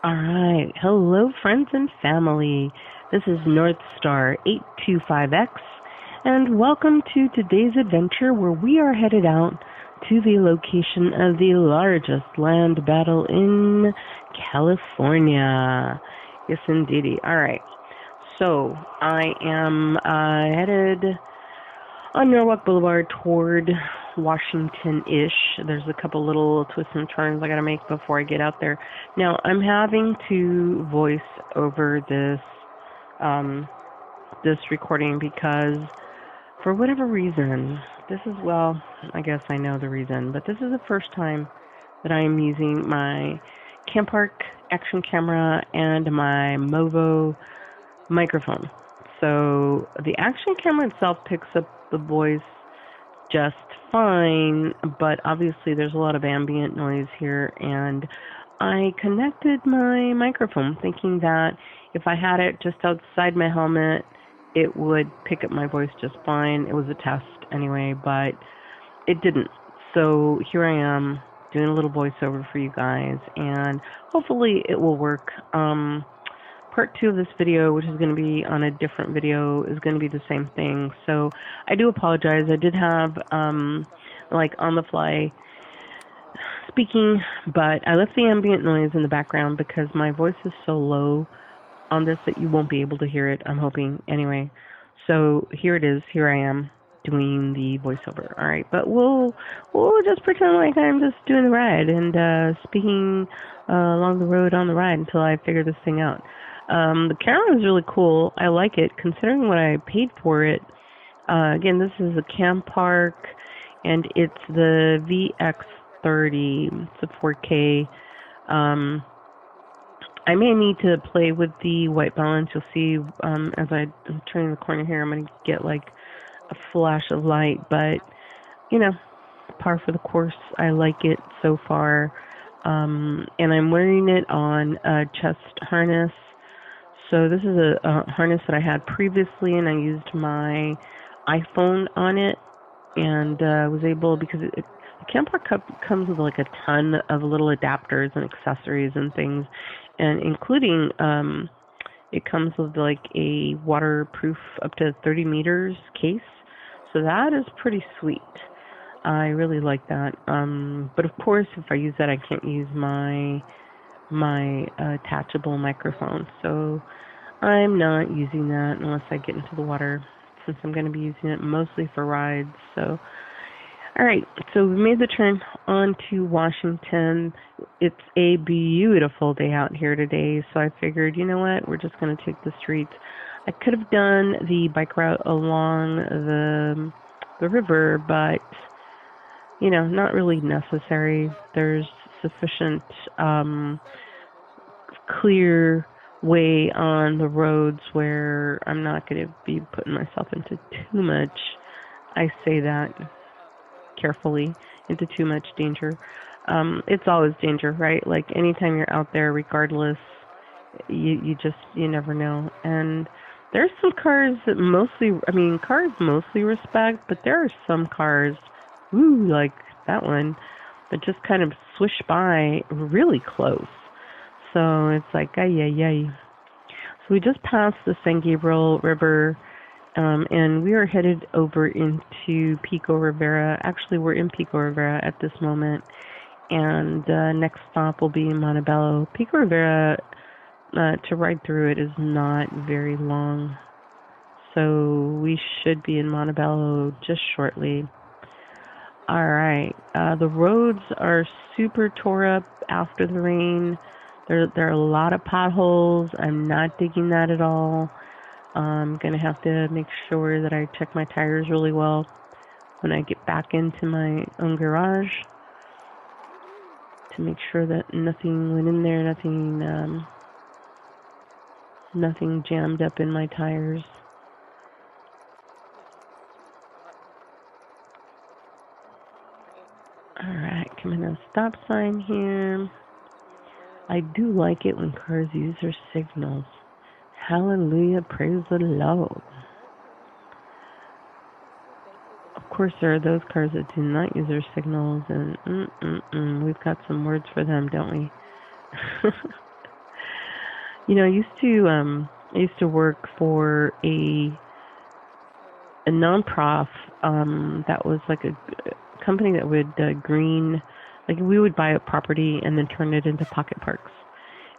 All right. Hello, friends and family. This is Northstar825X, and welcome to today's adventure where we are headed out to the location of the largest land battle in California. Yes, indeedy. All right. So, I am headed on Norwalk Boulevard toward Washington-ish. There's a couple little twists and turns I gotta make before I get out there. Now, I'm having to voice over this recording because for whatever reason, I guess I know the reason, but this is the first time that I am using my Campark action camera and my Movo microphone. So the action camera itself picks up the voice just fine, but obviously there's a lot of ambient noise here, and I connected my microphone thinking that if I had it just outside my helmet, it would pick up my voice just fine. It was a test anyway, but it didn't. So here I am doing a little voiceover for you guys, and hopefully it will work. Part 2 of this video, which is going to be on a different video, is going to be the same thing. So I do apologize. I did have like on the fly speaking, but I left the ambient noise in the background because my voice is so low on this that you won't be able to hear it, I'm hoping. Anyway, so here it is. Here I am doing the voiceover. All right, but we'll just pretend like I'm just doing the ride and speaking along the road on the ride until I figure this thing out. The camera is really cool. I like it considering what I paid for it. Again, this is a Campark, and it's the VX30. It's a 4K. I may need to play with the white balance. You'll see as I'm turning the corner here, I'm going to get like a flash of light, but you know, par for the course. I like it so far. And I'm wearing it on a chest harness. So this is a harness that I had previously, and I used my iPhone on it, and was able, because the Campark comes with like a ton of little adapters and accessories and things, and including it comes with like a waterproof up to 30 meters case. So that is pretty sweet. I really like that. But of course, if I use that, I can't use my attachable microphone. So I'm not using that unless I get into the water, since I'm going to be using it mostly for rides. So, all right, so we made the turn on to Washington. It's a beautiful day out here today, so I figured, you know what, we're just going to take the streets. I could have done the bike route along the river, but, you know, not really necessary. There's sufficient clear way on the roads where I'm not going to be putting myself into too much, I say that carefully, into too much danger. It's always danger, right? Like anytime you're out there, regardless, you never know. And there's some cars that cars mostly respect, but there are some cars, like that one, that just kind of swish by really close. So it's like, ay. So we just passed the San Gabriel River, and we are headed over into Pico Rivera. Actually, we're in Pico Rivera at this moment, and next stop will be in Montebello. Pico Rivera, to ride through it, is not very long, so we should be in Montebello just shortly. All right, the roads are super tore up after the rain. There are a lot of potholes. I'm not digging that at all. I'm going to have to make sure that I check my tires really well when I get back into my own garage to make sure that nothing went in there, nothing jammed up in my tires. Alright, coming to a stop sign here. I do like it when cars use their signals. Hallelujah, praise the Lord. Of course, there are those cars that do not use their signals, and we've got some words for them, don't we? I used to work for a non-prof that was like a company that would green, like we would buy a property and then turn it into pocket parks.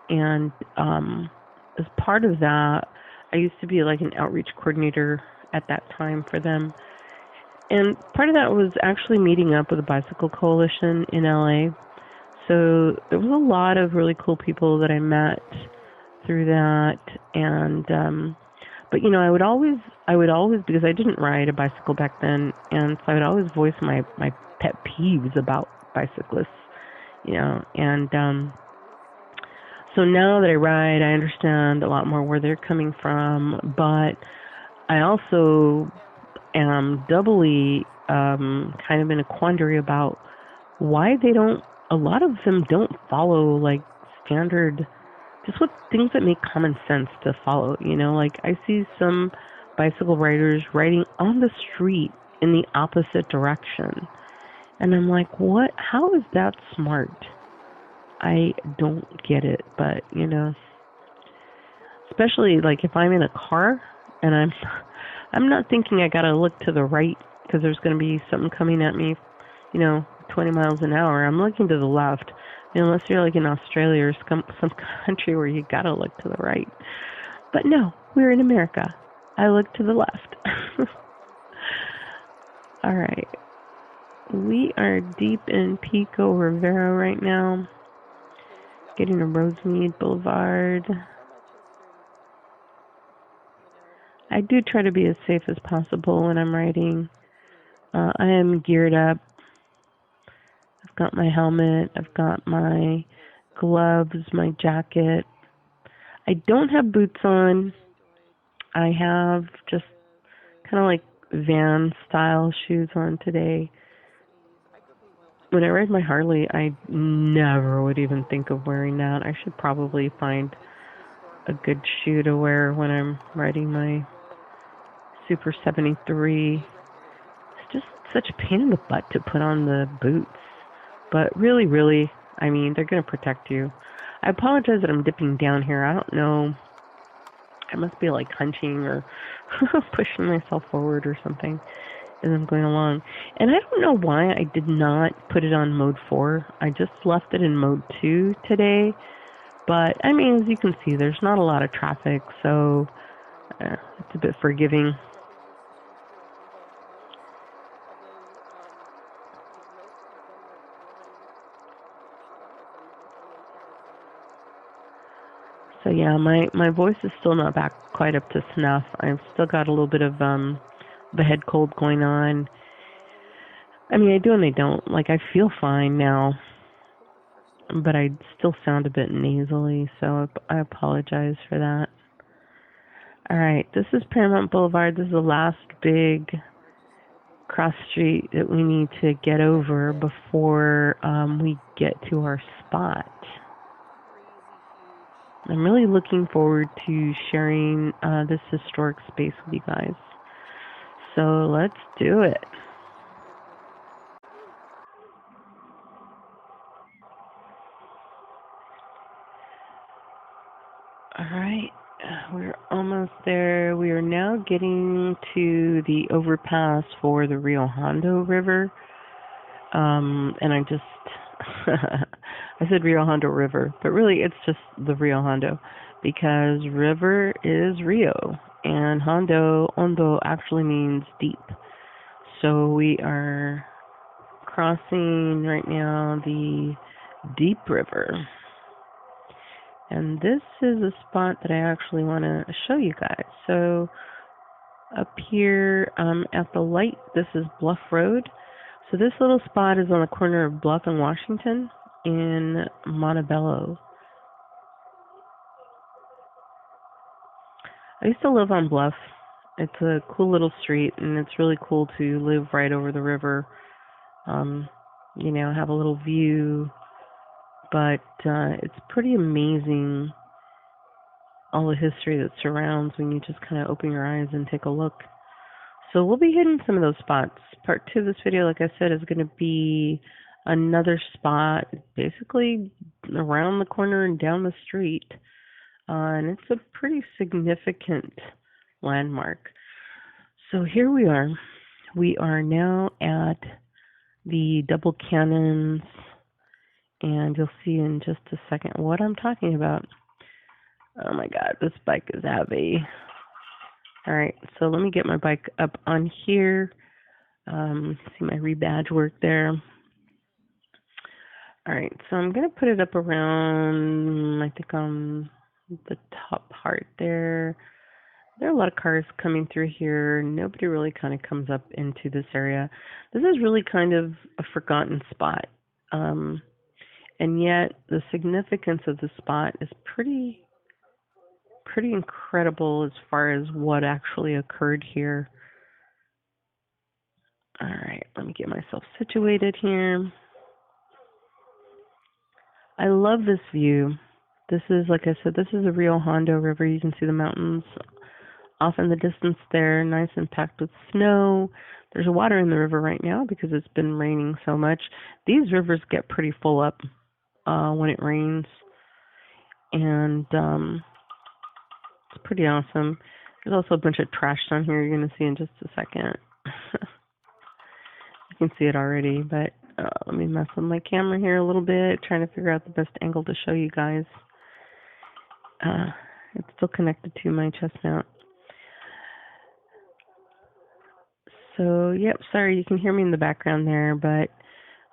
And as part of that, I used to be like an outreach coordinator at that time for them. And part of that was actually meeting up with the Bicycle Coalition in LA. So there was a lot of really cool people that I met through that. And but I would always, because I didn't ride a bicycle back then, and so I would always voice my pet peeves about bicyclists, and so now that I ride, I understand a lot more where they're coming from, but I also am doubly kind of in a quandary about why a lot of them don't follow like standard, just what things that make common sense to follow. Like I see some bicycle riders riding on the street in the opposite direction. And I'm like, what? How is that smart? I don't get it, but especially like if I'm in a car and I'm not thinking I gotta look to the right because there's gonna be something coming at me, 20 miles an hour. I'm looking to the left, unless you're like in Australia or some country where you gotta look to the right. But no, we're in America. I look to the left. All right, we are deep in Pico Rivera right now, getting to Rosemead Boulevard. I do try to be as safe as possible when I'm riding. I am geared up. I've got my helmet, I've got my gloves, my jacket. I don't have boots on. I have just kind of like van style shoes on today. When I ride my Harley, I never would even think of wearing that. I should probably find a good shoe to wear when I'm riding my Super73. It's just such a pain in the butt to put on the boots. But really, really, I mean, they're going to protect you. I apologize that I'm dipping down here. I don't know. I must be like hunching or pushing myself forward or something as I'm going along. And I don't know why I did not put it on mode 4. I just left it in mode 2 today. But, I mean, as you can see, there's not a lot of traffic, so it's a bit forgiving. So yeah, my voice is still not back quite up to snuff. I've still got a little bit of the head cold going on. I mean, I do and I don't. Like, I feel fine now, but I still sound a bit nasally, so I apologize for that. All right, this is Paramount Boulevard. This is the last big cross street that we need to get over before we get to our spot. I'm really looking forward to sharing this historic space with you guys. So let's do it. All right, we're almost there. We are now getting to the overpass for the Rio Hondo River. And I just, I said Rio Hondo River, but really it's just the Rio Hondo because river is Rio and Hondo actually means deep. So we are crossing right now the Deep River. And this is a spot that I actually want to show you guys. So up here at the light, this is Bluff Road. So this little spot is on the corner of Bluff and Washington in Montebello. I used to live on Bluff. It's a cool little street, and it's really cool to live right over the river. Have a little view, but it's pretty amazing all the history that surrounds when you just kind of open your eyes and take a look. So we'll be hitting some of those spots. Part 2 of this video, like I said, is going to be another spot basically around the corner and down the street. and it's a pretty significant landmark. So here we are. We are now at the double cannons, and you'll see in just a second what I'm talking about. Oh my god, this bike is heavy. Alright, so let me get my bike up on here. See my rebadge work there. Alright, so I'm going to put it up around, I think on the top part there. There are a lot of cars coming through here. Nobody really kind of comes up into this area. This is really kind of a forgotten spot. And yet the significance of the spot is pretty incredible as far as what actually occurred here. All right, let me get myself situated here. I love this view. This is, like I said, this is the Rio Hondo River. You can see the mountains off in the distance there, nice and packed with snow. There's water in the river right now because it's been raining so much. These rivers get pretty full up when it rains, and it's pretty awesome. There's also a bunch of trash down here you're going to see in just a second. You can see it already, but let me mess with my camera here a little bit, trying to figure out the best angle to show you guys. It's still connected to my chest mount. So, yep, sorry, you can hear me in the background there, but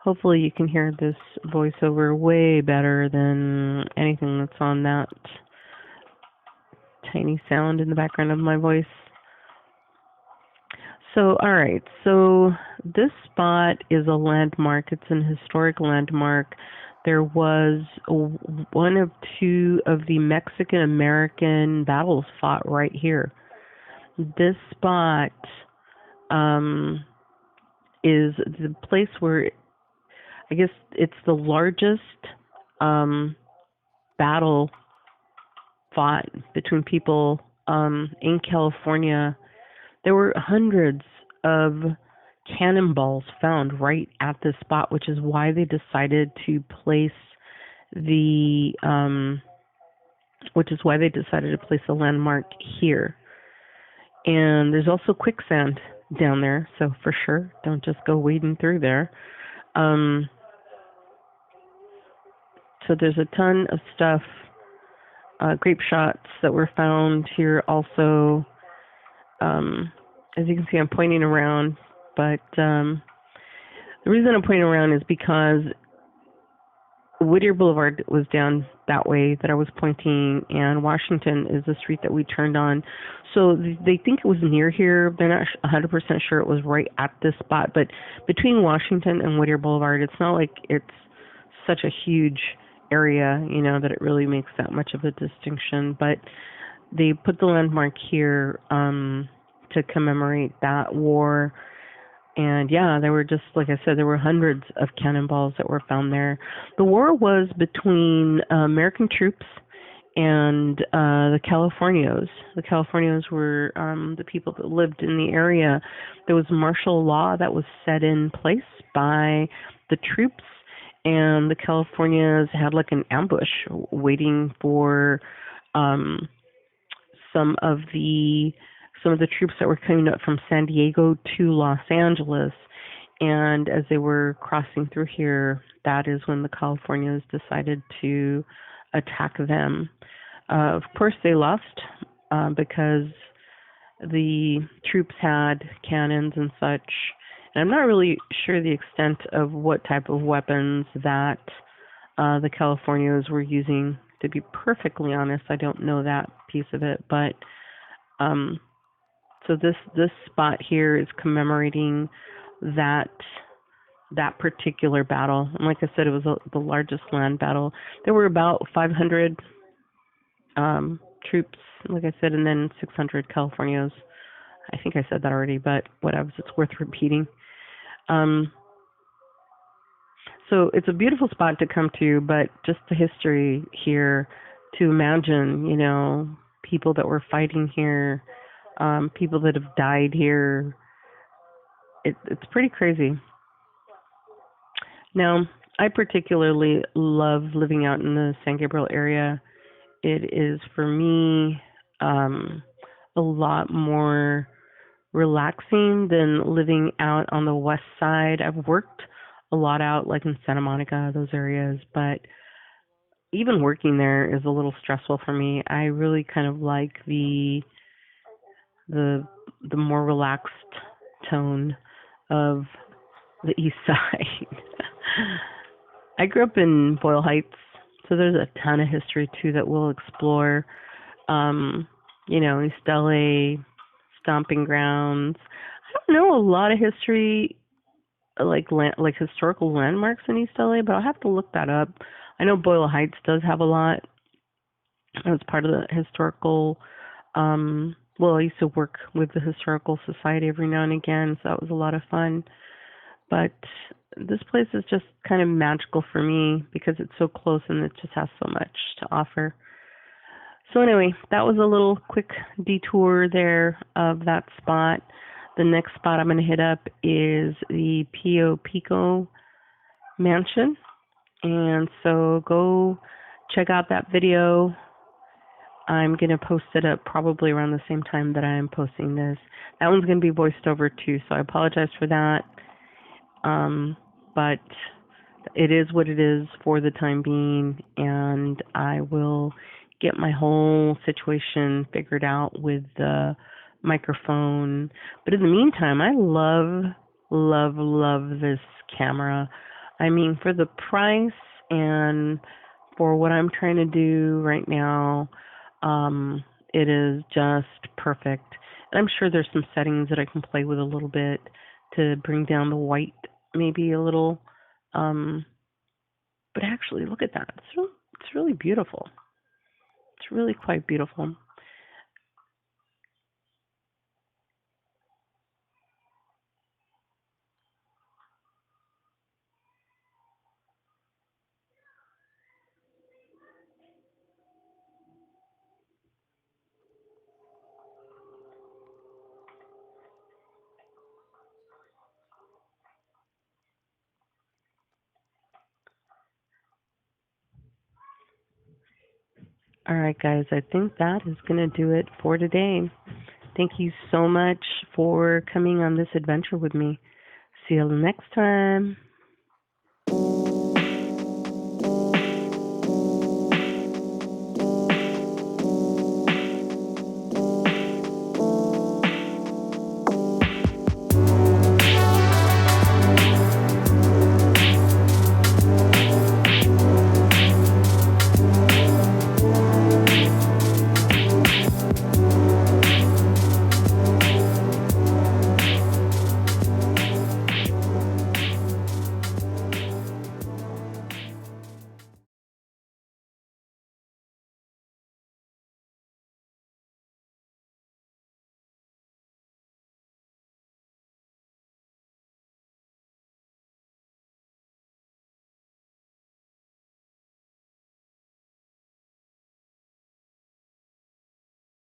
hopefully you can hear this voiceover way better than anything that's on that tiny sound in the background of my voice. So, all right, so this spot is a landmark. It's an historic landmark. There was one of two of the Mexican-American battles fought right here. This spot is the place where, I guess it's the largest battle fought between people in California. There were hundreds of cannonballs found right at this spot, which is why they decided to place the landmark here. And there's also quicksand down there, so for sure, don't just go wading through there. So there's a ton of stuff, grape shots that were found here also. As you can see, I'm pointing around, but the reason I'm pointing around is because Whittier Boulevard was down that way that I was pointing, and Washington is the street that we turned on. So they think it was near here. They're not 100% sure it was right at this spot, but between Washington and Whittier Boulevard, it's not like it's such a huge area, you know, that it really makes that much of a distinction. But they put the landmark here to commemorate that war. And yeah, there were just, like I said, there were hundreds of cannonballs that were found there. The war was between American troops and the Californios. The Californios were the people that lived in the area. There was martial law that was set in place by the troops, and the Californios had like an ambush waiting for some of the troops that were coming up from San Diego to Los Angeles. And as they were crossing through here, that is when the Californios decided to attack them. Of course, they lost because the troops had cannons and such. And I'm not really sure the extent of what type of weapons that the Californios were using. To be perfectly honest, I don't know that piece of it, but so this spot here is commemorating that particular battle. And like I said, it was the largest land battle. There were about 500 troops, like I said, and then 600 Californios. I think I said that already, but whatever, it's worth repeating. So it's a beautiful spot to come to, but just the history here, to imagine, you know, people that were fighting here, people that have died here, it's pretty crazy. Now, I particularly love living out in the San Gabriel area. it is for me a lot more relaxing than living out on the west side. I've worked a lot out like in Santa Monica, those areas, but even working there is a little stressful for me. I really kind of like the the more relaxed tone of the east side. I grew up in Boyle Heights, so there's a ton of history too that we'll explore. Um, East LA, stomping grounds. I don't know a lot of history, like historical landmarks in East LA, but I'll have to look that up. I know Boyle Heights does have a lot. As part of the historical. Well, I used to work with the historical society every now and again, so that was a lot of fun. But this place is just kind of magical for me because it's so close and it just has so much to offer. So anyway, that was a little quick detour there of that spot. The next spot I'm going to hit up is the Pio Pico Mansion. And so go check out that video. I'm going to post it up probably around the same time that I'm posting this. That one's going to be voiced over too, so I apologize for that. But it is what it is for the time being, and I will get my whole situation figured out with the microphone. But in the meantime, I love this camera. I mean, for the price and for what I'm trying to do right now, it is just perfect. And I'm sure there's some settings that I can play with a little bit to bring down the white maybe a little. But actually, look at that. It's really beautiful. It's really quite beautiful. All right, guys, I think that is going to do it for today. Thank you so much for coming on this adventure with me. See you next time.